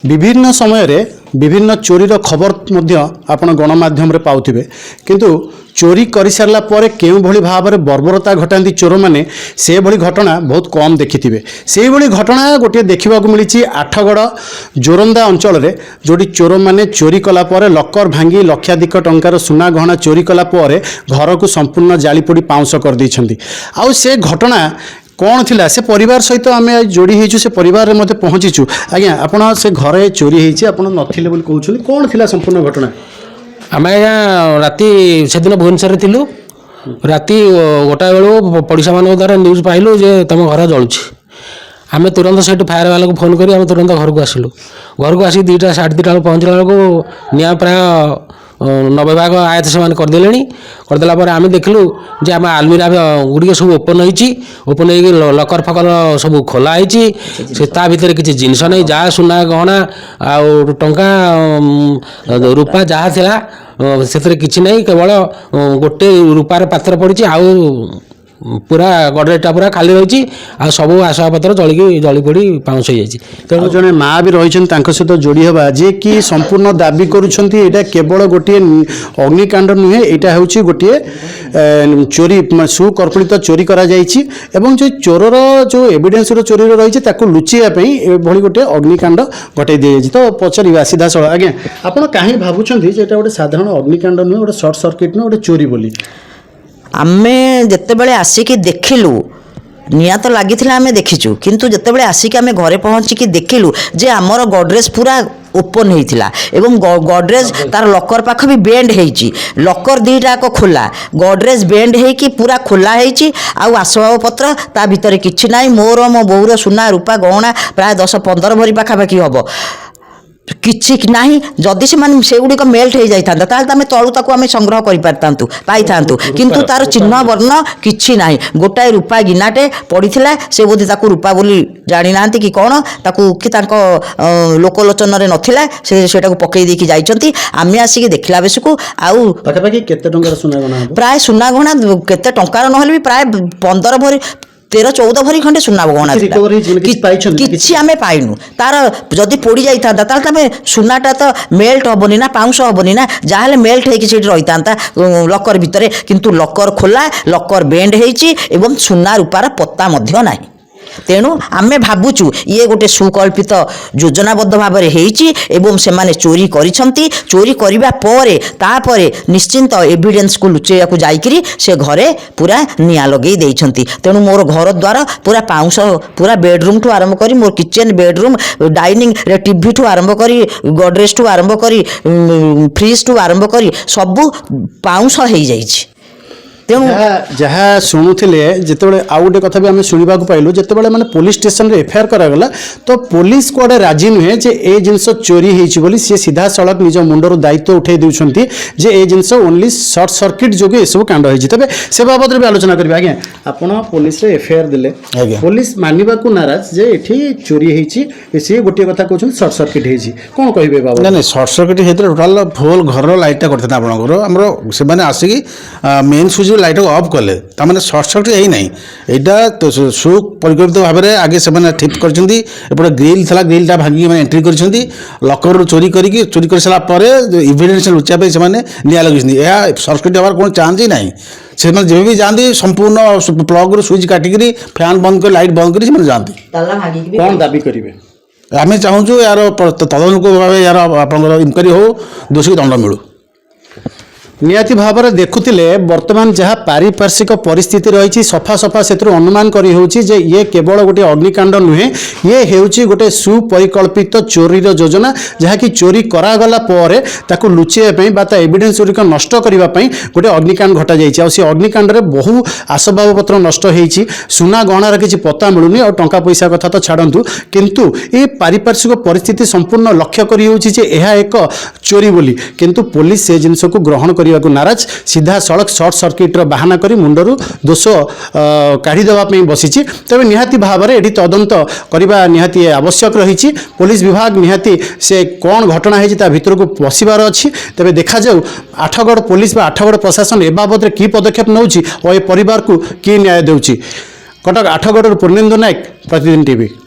विभिन्न समय रे विभिन्न चोरीर खबर आपण गणमाध्यम रे पाउथिबे किंतु चोरी करि सारला परे केउ भली भाव रे बर्बरता घटांती चोर माने से भली घटना बहुत कम देखिथिबे। से भली घटना गोटे देखिबा को मिलिछि आठगड़ जोरंदा अंचल रे जोडी चोर माने चोरी कला परे लकर भांगी लक्षाधिक टंकार सुना गहना चोरी कला परे घर को संपूर्ण जाली पोडी पाउंस कर दैछंती। आउ से घटना कौन थिला से परिवार सहित आम जोड़ी होइछु से परिवार में पहुँचीचु। आज्ञा आपण से घरे चोरी होइछि आपण नथिले बोली कहउछली कौन थिला संपूर्ण घटना? आम आज्ञा राति से दिन भुवनेश्वर थिलु राति गोटा बेलू पड़ोसा मान द्वारा न्यूज पाइलु जे तुम घर जलुछि। आम तुरंत से फायर वाला को फोन करी आम तुरंत घर को आसिलु। घर को आसी 2टा 2:30 बेलू पहुँचला बेलू निया प्राय 90 भाग आयत से करदेले। करदेला आम देखलु जे आम आलमिरा गुड़िक सब ओपन ओपन हो लकर फकर सब खोला से ता भीतर किसी जिनस नहीं जहाँ सुना गहना आउ टंका रूपा जहाँ थिला से किसी नहीं केवल गोटे रूपार पात्र पड़ी आउ पूरा गडरेजटा पूरा खाली रही आ सब आसबाबपत्र जली पोड़ी पाउंस हो जाए। जड़े माँ भी रही सहित जोड़ी हवा जे कि संपूर्ण दाबी करुँचा केवल गोटे अग्निकांड नुहे यहाँ हूँ गोटे चोरी सुकर्पित चोरी करा जाइछि एवं जो चोरर जो एविडेंस चोरी रही लुचाई भली गोटे अग्निकांड घटाई दी जाए। तो पचार सीधा सड़ आज्ञा आप कहीं भावुं गोटे साधारण अग्निकांड नुहे गोटे सर्ट सर्किट नुहे गोटे चोरी बोली आमे जितेबाला आसिक देखिलु निया तो लगी आमे देखीचु किंतु जितेबाला आसिक आमे घरे पहुँचिकी देखिलु जे आमर गडरेज पूरा ओपन होता एवं गडरेज तार लकर पाख भी बेंड होती लकर 2टाक खोला गडरेज बेंड होकी पूरा खोला होती आउ आसबाब पत्र ता भीतर किछि नाई मोर मो बोर सुना रूपा गहना प्राय 10-15 भरी पाखापाखि हम किछि नाही। जदि से गुड़िक मेल्ट हो जाता तामें तलू ताकू आम संग्रह कर पाई किंतु तार चिन्ह वर्ण किछि नाही। गोटाए रूपा गिनाटे पड़ीथिला से बोधे ताकू रूपा बोली जानी ना कि कौन ताकू कि लोकलोचन रे नथिला से पकई देकी जाइछंती। आम आसिक देखला बेसकू आउ पाखापाखि केते टंकार सुना गहना प्राय सुना गहना केते टंकार नहले भी प्राय 15 भरी 13-14 भरी खंडे सुना गहना किछि आमे पाइनु। तार जदि पोड़ी जाइता ताल तमे सुनाटा तो मेल्ट हबनी ना पाउंस हबनी ना जाहले मेल्ट हेकी सेठी रहितांता लकर भितरे किंतु लकर खोला लकर बेंड हेची एवं सुना रूपार पत्ता मध्य नाही। तेणु आमे भाबुचु ये गोटे सुकल्पित योजनाबद्ध भाव में से माने चोरी करिसंती। चोरी करिबा परे तापरे निश्चिंत एविडेंस को लुचेया को जाइकरी से घरे पूरा निया लगेई देइछंती। तेणु मोर घर द्वार पूरा पाउंस पूरा बेडरूम ठू आरंभ करी मोर किचन बेडरूम डाइनिंग रे टीवी ठू आरंभ करी गडरेज ठू आरंभ करी फ्रिज ठू आरंभ करी सबु पाउंस हो जाइछि। जहाँ शुणुले जिते आउ गोटे कथा भी आम शुणा पाइलु जिते मैंने पुलिस स्टेशन रे एफआईआर करागला तो पुलिस कुआडे राजी नुहे जे ए जिनस चोरी होती सी सीधा सड़क निज मुंडर दायित्व उठे दूसरी जे ए जिनस ओनली सर्ट सर्किट जो सब कांड होती तेज से बाबद भी आलोचना करेंगे। आज्ञा आपण पुलिस एफआईआर देले पुलिस मानवा को नाराज जे एठी चोरी होती सी गोटे कथा कहते सर्ट सर्किट होती कौन कहे बाबा? नहीं सर्ट सर्किट होता टोटाल फुल घर लाइटा करते आपंकर से आसिक मेन सुइच लाइट ऑफ कले ताने सर्ट सर्किट है नहीं यहाँ सुपरिकल्पित भाव में आगे से ठीक करपटे ग्रिल था ग्रिलटा भांगी एंट्री कर लकर चोरी कर सारापर इविडेंस लुचाई से निया लगे यह सर्किट हमार कौन चांस ही ना से जब भी जाती संपूर्ण प्लग रू स्विच काटिक फैन बंद कर लाइट बंद कर जाती कौन दाबी करेंगे? आम चाहूँ यार तदनुक भाव यार आप इनक्वारी हो दोषी दंड मिलू। निहाती भाव में देखुले वर्तमान जहाँ पारिपार्श्विक परिस्थिति रही सफा सफा से अनुमान करी होची जे ये केवल गोटे अग्निकांड नुहे ये हेउची गोटे सुपरिकल्पित चोरीर योजना जहाँकि चोरी करागला परे ताकू लुचेया बा एविडेंस गुड़िक नष्ट करने गोटे अग्निकांड घटा जाइए। और अग्निकांड में बहु आसबाब पत्र नष्ट होती सुना गहनार किसी पत्ता मिलूनी और टंका पैसा कथा तो छाड़ू किंतु ये पारिपार्श्विक परिस्थिति संपूर्ण लक्ष्य करी होची जे यह एक चोरी बोली किंतु पुलिस से जिनस को ग्रहण कर नाराज सीधा सड़क सर्ट सर्किट बहाना करी मुंडरू दोष काढ़ीदेवाई बसी तेज निहाती भाव में ये तदंत करने निहाती आवश्यक रही पुलिस विभाग निहाती से कौन घटना है भितर को पशिबार अच्छी तेज देखा जाऊ आठगड़ पुलिस आठगड़ प्रशासन ए बाबद की पदक्षेप नौ और ये परिवार को कि न्याय देउछि। कटक आठगड़ पूर्णेन्दु नायक प्रतिदिन टीवी।